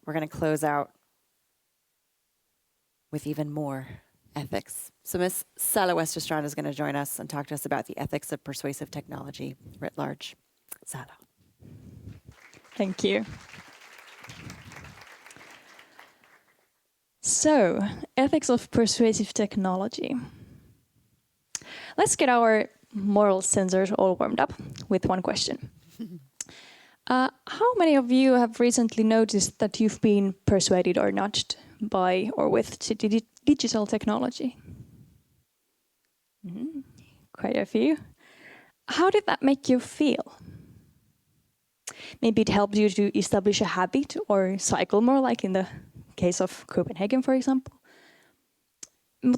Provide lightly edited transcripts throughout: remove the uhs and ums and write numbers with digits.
we're going to close out with even more ethics. So Ms. Salla Westerstrand is going to join us and talk to us about the ethics of persuasive technology writ large. Salla. Thank you. So, ethics of persuasive technology. Let's get our moral sensors all warmed up with one question. How many of you have recently noticed that you've been persuaded or nudged by or with digital technology? Quite a few. How did that make you feel? Maybe it helped you to establish a habit or cycle more, like in the case of Copenhagen, for example.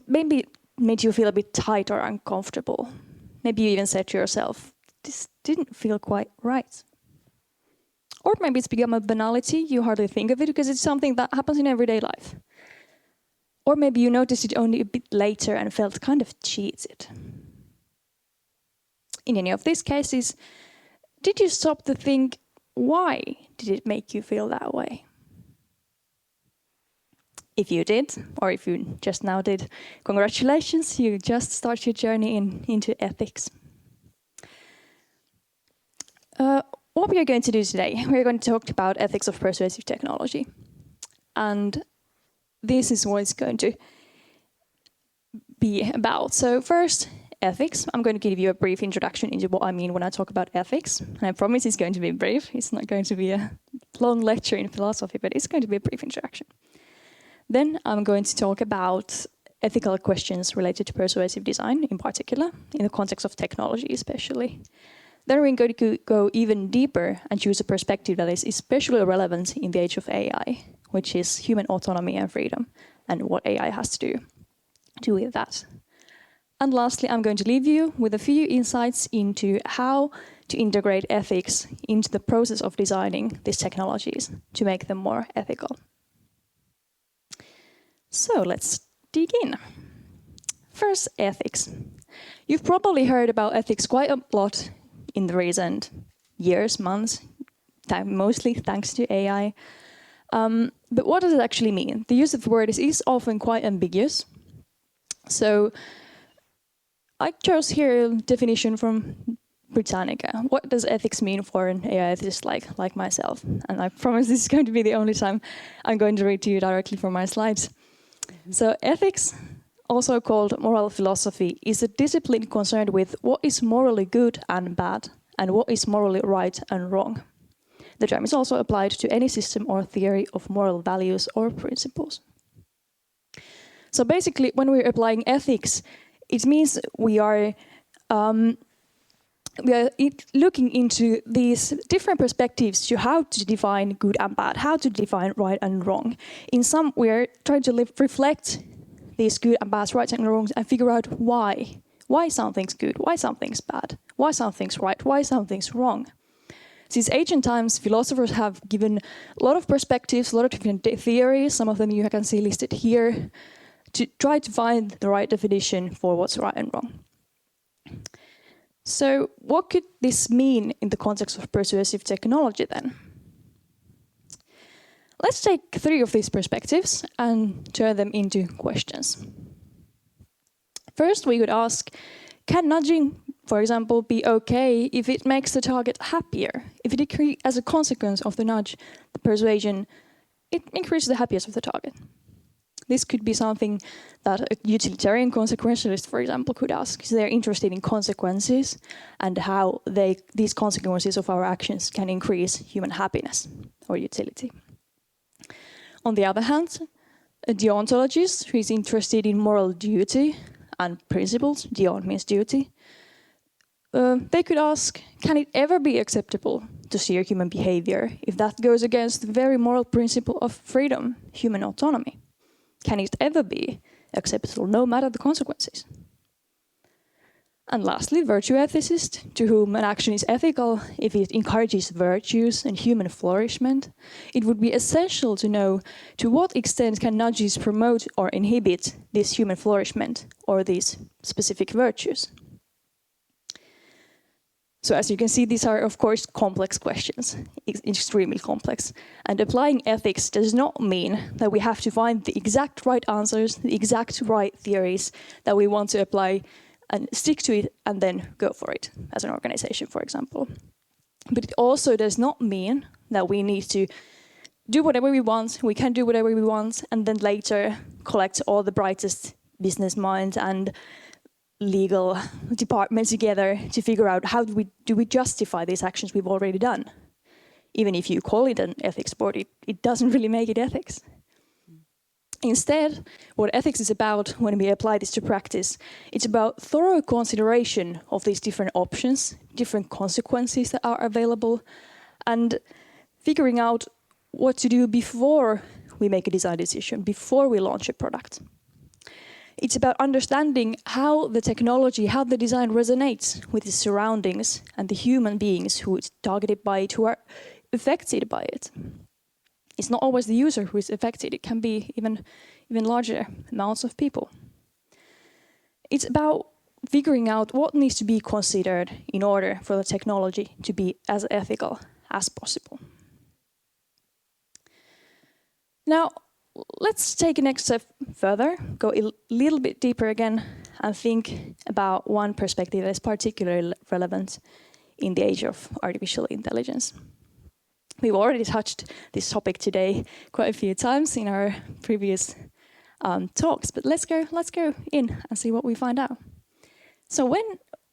Maybe it made you feel a bit tight or uncomfortable. Maybe you even said to yourself, this didn't feel quite right. Or maybe it's become a banality, you hardly think of it because it's something that happens in everyday life. Or maybe you noticed it only a bit later and felt kind of cheated. In any of these cases, did you stop to think, why did it make you feel that way? If you did, or if you just now did, congratulations, you just started your journey into ethics. What we are going to do today, we're going to talk about ethics of persuasive technology. And this is what it's going to be about. So first, ethics. I'm going to give you a brief introduction into what I mean when I talk about ethics. And I promise it's going to be brief. It's not going to be a long lecture in philosophy, but it's going to be a brief introduction. Then I'm going to talk about ethical questions related to persuasive design in particular, in the context of technology especially. Then we're going to go even deeper and choose a perspective that is especially relevant in the age of AI, which is human autonomy and freedom, and what AI has to do with that. And lastly, I'm going to leave you with a few insights into how to integrate ethics into the process of designing these technologies to make them more ethical. So let's dig in. First, ethics. You've probably heard about ethics quite a lot in the recent years, months, mostly thanks to AI. But what does it actually mean? The use of the word is often quite ambiguous. So I chose here a definition from Britannica. What does ethics mean for an AI ethicist like myself? And I promise this is going to be the only time I'm going to read to you directly from my slides. So ethics, also called moral philosophy, is a discipline concerned with what is morally good and bad, and what is morally right and wrong. The term is also applied to any system or theory of moral values or principles. So basically, when we're applying ethics, it means we are looking into these different perspectives to how to define good and bad, how to define right and wrong. In some, we're trying to reflect these good and bad, rights and wrongs, and figure out why. Why something's good, why something's bad, why something's right, why something's wrong. Since ancient times, philosophers have given a lot of perspectives, a lot of different theories, some of them you can see listed here, to try to find the right definition for what's right and wrong. So what could this mean in the context of persuasive technology then? Let's take 3 of these perspectives and turn them into questions. First, we could ask, can nudging, for example, be okay if it makes the target happier? If it as a consequence of the nudge, the persuasion, it increases the happiness of the target. This could be something that a utilitarian consequentialist, for example, could ask, because they're interested in consequences and how these consequences of our actions can increase human happiness or utility. On the other hand, a deontologist who is interested in moral duty and principles, deont means duty, they could ask, can it ever be acceptable to steer human behavior if that goes against the very moral principle of freedom, human autonomy? Can it ever be acceptable, no matter the consequences? And lastly, virtue ethicist, to whom an action is ethical if it encourages virtues and human flourishment. It would be essential to know to what extent can nudges promote or inhibit this human flourishment or these specific virtues. So as you can see, these are, of course, complex questions, extremely complex. And applying ethics does not mean that we have to find the exact right answers, the exact right theories that we want to apply and stick to it and then go for it as an organization, for example. But it also does not mean that we need to do whatever we want, we can do whatever we want, and then later collect all the brightest business minds and legal departments together to figure out how do we justify these actions we've already done. Even if you call it an ethics board, it doesn't really make it ethics. Instead, what ethics is about when we apply this to practice, it's about thorough consideration of these different options, different consequences that are available, and figuring out what to do before we make a design decision, before we launch a product. It's about understanding how the technology, how the design resonates with the surroundings and the human beings who it's targeted by it, who are affected by it. It's not always the user who is affected, it can be even larger amounts of people. It's about figuring out what needs to be considered in order for the technology to be as ethical as possible. Now, let's take a next step further, go a little bit deeper again, and think about one perspective that is particularly relevant in the age of artificial intelligence. We've already touched this topic today quite a few times in our previous talks, but let's go in and see what we find out. So when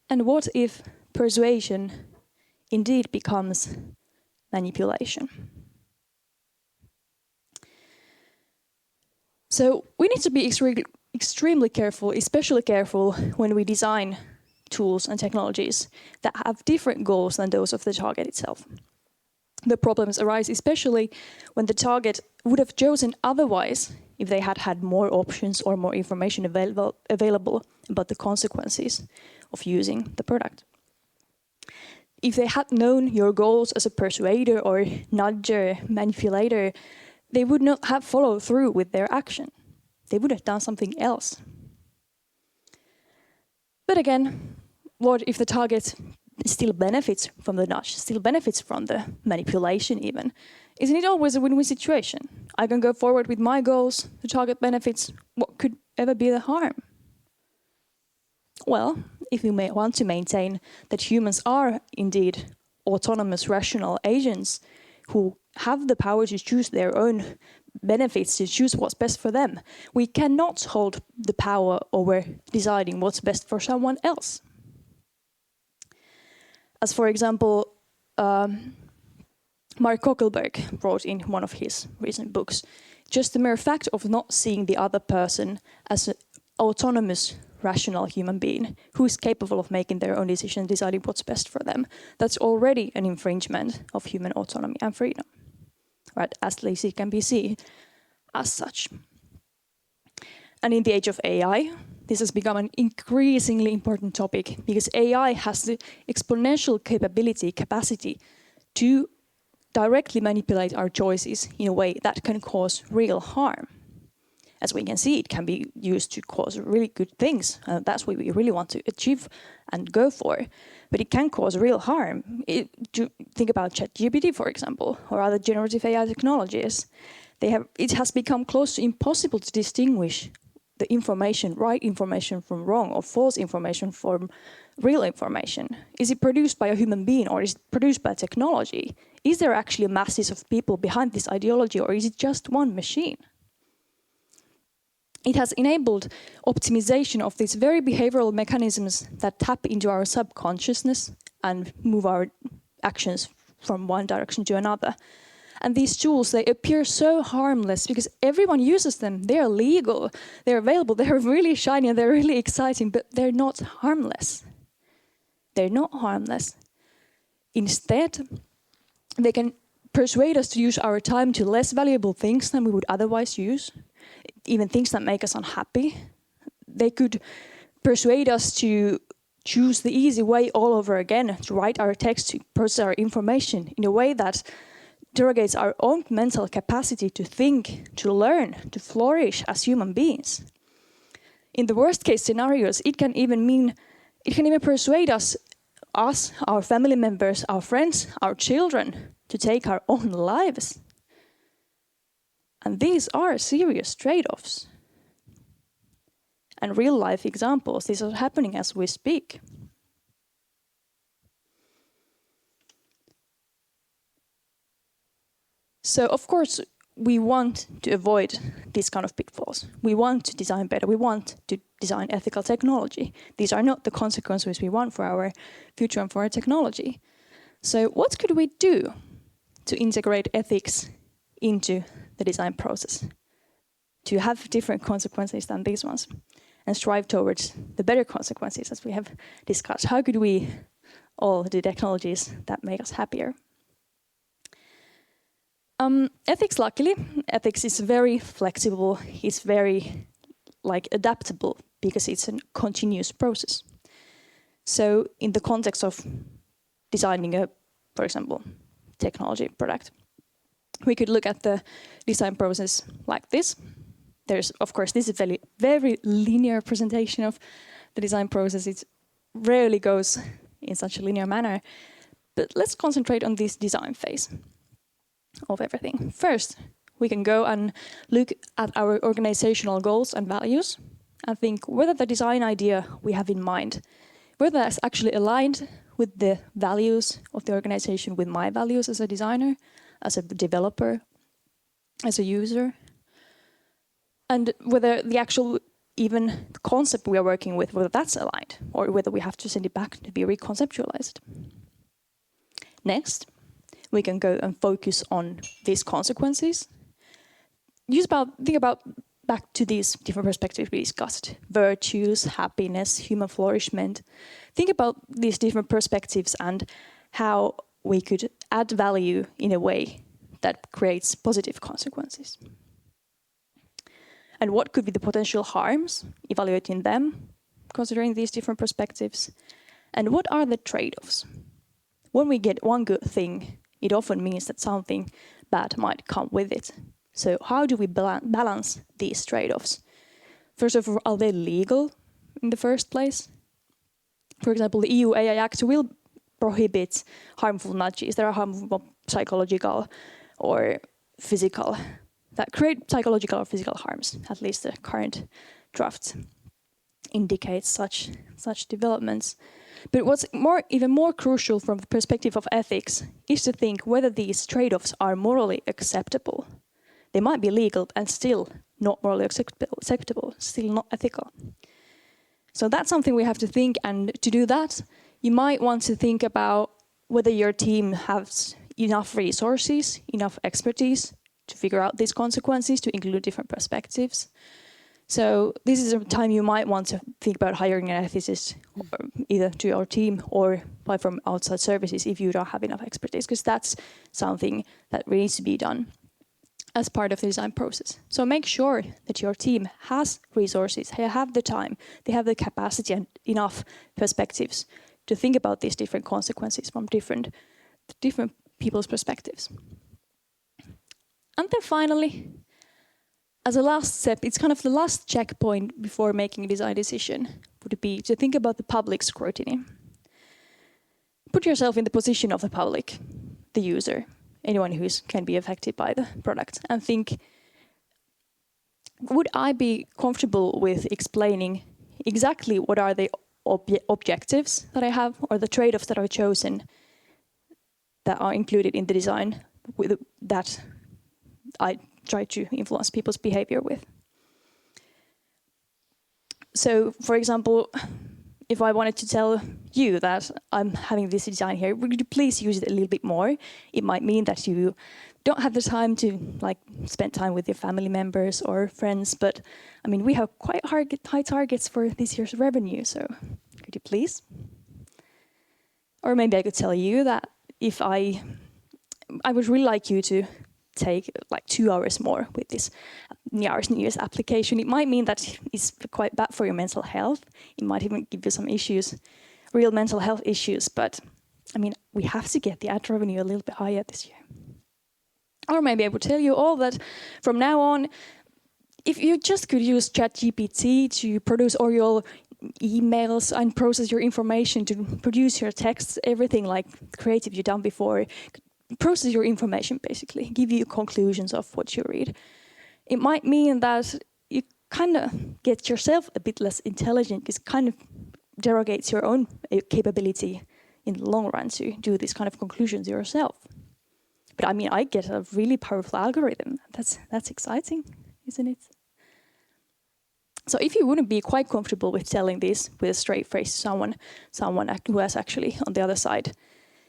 and what if persuasion indeed becomes manipulation? So we need to be extremely careful, especially careful when we design tools and technologies that have different goals than those of the target itself. The problems arise especially when the target would have chosen otherwise if they had had more options or more information available about the consequences of using the product. If they had known your goals as a persuader or nudger, manipulator, they would not have followed through with their action. They would have done something else. But again, what if the target still benefits from the nudge, still benefits from the manipulation even? Isn't it always a win-win situation? I can go forward with my goals, the target benefits, what could ever be the harm? Well, if we may want to maintain that humans are indeed autonomous, rational agents who have the power to choose their own benefits, to choose what's best for them, we cannot hold the power over deciding what's best for someone else. As for example, Mark Zuckerberg wrote in one of his recent books, just the mere fact of not seeing the other person as an autonomous, rational human being who is capable of making their own decision, deciding what's best for them, that's already an infringement of human autonomy and freedom, right? At least it can be seen as such. And in the age of AI, this has become an increasingly important topic because AI has the exponential capacity to directly manipulate our choices in a way that can cause real harm. As we can see, it can be used to cause really good things. That's what we really want to achieve and go for. But it can cause real harm. Think about ChatGPT, for example, or other generative AI technologies. It has become close to impossible to distinguish the information, right information from wrong, or false information from real information. Is it produced by a human being, or is it produced by technology? Is there actually masses of people behind this ideology, or is it just one machine? It has enabled optimization of these very behavioral mechanisms that tap into our subconsciousness and move our actions from one direction to another. And these tools, they appear so harmless because everyone uses them. They're legal, they're available, they're really shiny, and they're really exciting, but they're not harmless. They're not harmless. Instead, they can persuade us to use our time to less valuable things than we would otherwise use, even things that make us unhappy. They could persuade us to choose the easy way all over again, to write our text, to process our information in a way that derogates our own mental capacity to think, to learn, to flourish as human beings. In the worst case scenarios, it can even persuade us us, our family members, our friends, our children to take our own lives. And these are serious trade-offs. And real-life examples, these are happening as we speak. So, of course, we want to avoid these kind of pitfalls. We want to design better. We want to design ethical technology. These are not the consequences we want for our future and for our technology. So what could we do to integrate ethics into the design process, to have different consequences than these ones, and strive towards the better consequences as we have discussed? How could we all do technologies that make us happier? Ethics, luckily, ethics is very flexible, it's very adaptable because it's a continuous process. So in the context of designing a, for example, technology product, we could look at the design process like this. There's, of course, this is a very linear presentation of the design process. It rarely goes in such a linear manner, but let's concentrate on this design phase of everything. First, we can go and look at our organizational goals and values and think whether the design idea we have in mind, whether that's actually aligned with the values of the organization, with my values as a designer, as a developer, as a user, and whether the actual even concept we are working with, whether that's aligned, or whether we have to send it back to be reconceptualized. Next, we can go and focus on these consequences. Think about back to these different perspectives we discussed: virtues, happiness, human flourishment. Think about these different perspectives and how we could add value in a way that creates positive consequences. And what could be the potential harms, evaluating them, considering these different perspectives. And what are the trade-offs? When we get one good thing, it often means that something bad might come with it. So how do we balance these trade-offs? First of all, are they legal in the first place? For example, the EU AI Act will prohibit harmful nudges. There are harmful psychological or physical that create psychological or physical harms. At least the current draft indicates such developments. But what's even more crucial from the perspective of ethics is to think whether these trade-offs are morally acceptable. They might be legal and still not morally acceptable, still not ethical. So that's something we have to think, and to do that, you might want to think about whether your team has enough resources, enough expertise to figure out these consequences, to include different perspectives. So this is a time you might want to think about hiring an ethicist, either to your team or buy from outside services if you don't have enough expertise, because that's something that needs to be done as part of the design process. So make sure that your team has resources, they have the time, they have the capacity and enough perspectives to think about these different consequences from different people's perspectives. And then finally, as a last step, it's kind of the last checkpoint before making a design decision, would be to think about the public scrutiny. Put yourself in the position of the public, the user, anyone who can be affected by the product, and think, would I be comfortable with explaining exactly what are the objectives that I have, or the trade-offs that I've chosen that are included in the design that I try to influence people's behavior with. So, for example, if I wanted to tell you that I'm having this design here, would you please use it a little bit more? It might mean that you don't have the time to spend time with your family members or friends, but I mean, we have quite high targets for this year's revenue, so could you please? Or maybe I could tell you that if I would really like you to take 2 hours more with this New Year's application. It might mean that it's quite bad for your mental health. It might even give you some issues, real mental health issues. But I mean, we have to get the ad revenue a little bit higher this year. Or maybe I would tell you all that from now on, if you just could use ChatGPT to produce all your emails and process your information to produce your texts, everything like creative you've done before, process your information basically, give you conclusions of what you read. It might mean that you kind of get yourself a bit less intelligent, because it kind of derogates your own capability in the long run to do these kind of conclusions yourself. But I mean, I get a really powerful algorithm. That's exciting, isn't it? So if you wouldn't be quite comfortable with telling this with a straight face to someone who is actually on the other side,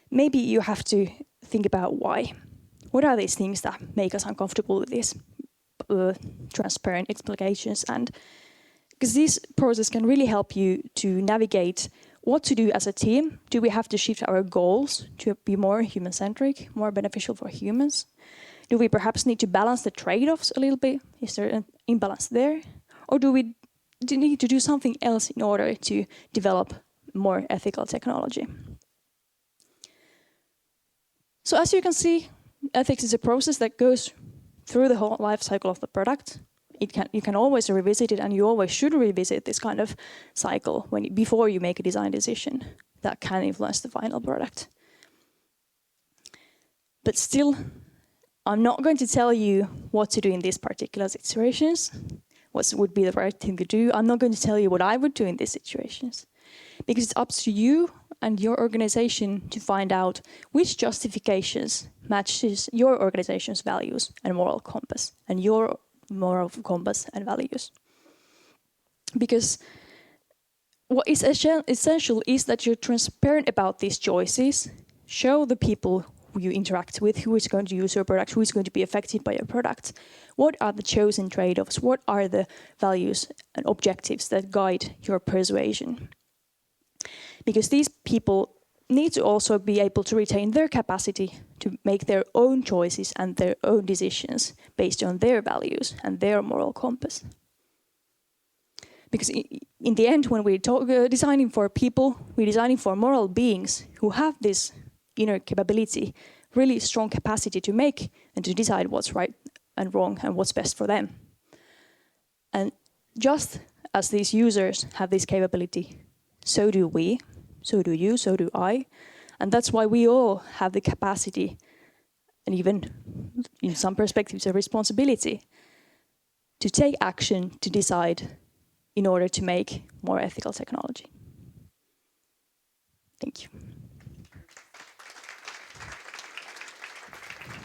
maybe you have to think about why. What are these things that make us uncomfortable with these transparent explications? And because this process can really help you to navigate what to do as a team. Do we have to shift our goals to be more human-centric, more beneficial for humans? Do we perhaps need to balance the trade-offs a little bit? Is there an imbalance there? Or do we need to do something else in order to develop more ethical technology? So as you can see, ethics is a process that goes through the whole life cycle of the product. You can always revisit it, and you always should revisit this kind of cycle before you make a design decision that can influence the final product. But still, I'm not going to tell you what to do in these particular situations, what would be the right thing to do. I'm not going to tell you what I would do in these situations, because it's up to you and your organization to find out which justifications matches your organization's values and moral compass, and your moral compass and values. Because what is essential is that you're transparent about these choices, show the people who you interact with, who is going to use your product, who is going to be affected by your product. What are the chosen trade-offs? What are the values and objectives that guide your persuasion? Because these people need to also be able to retain their capacity to make their own choices and their own decisions based on their values and their moral compass. Because in the end, when we're designing for people, we're designing for moral beings who have this inner capability, really strong capacity to make and to decide what's right and wrong and what's best for them. And just as these users have this capability, so do we, so do you, so do I. And that's why we all have the capacity, and even in some perspectives a responsibility, to take action, to decide in order to make more ethical technology. Thank you.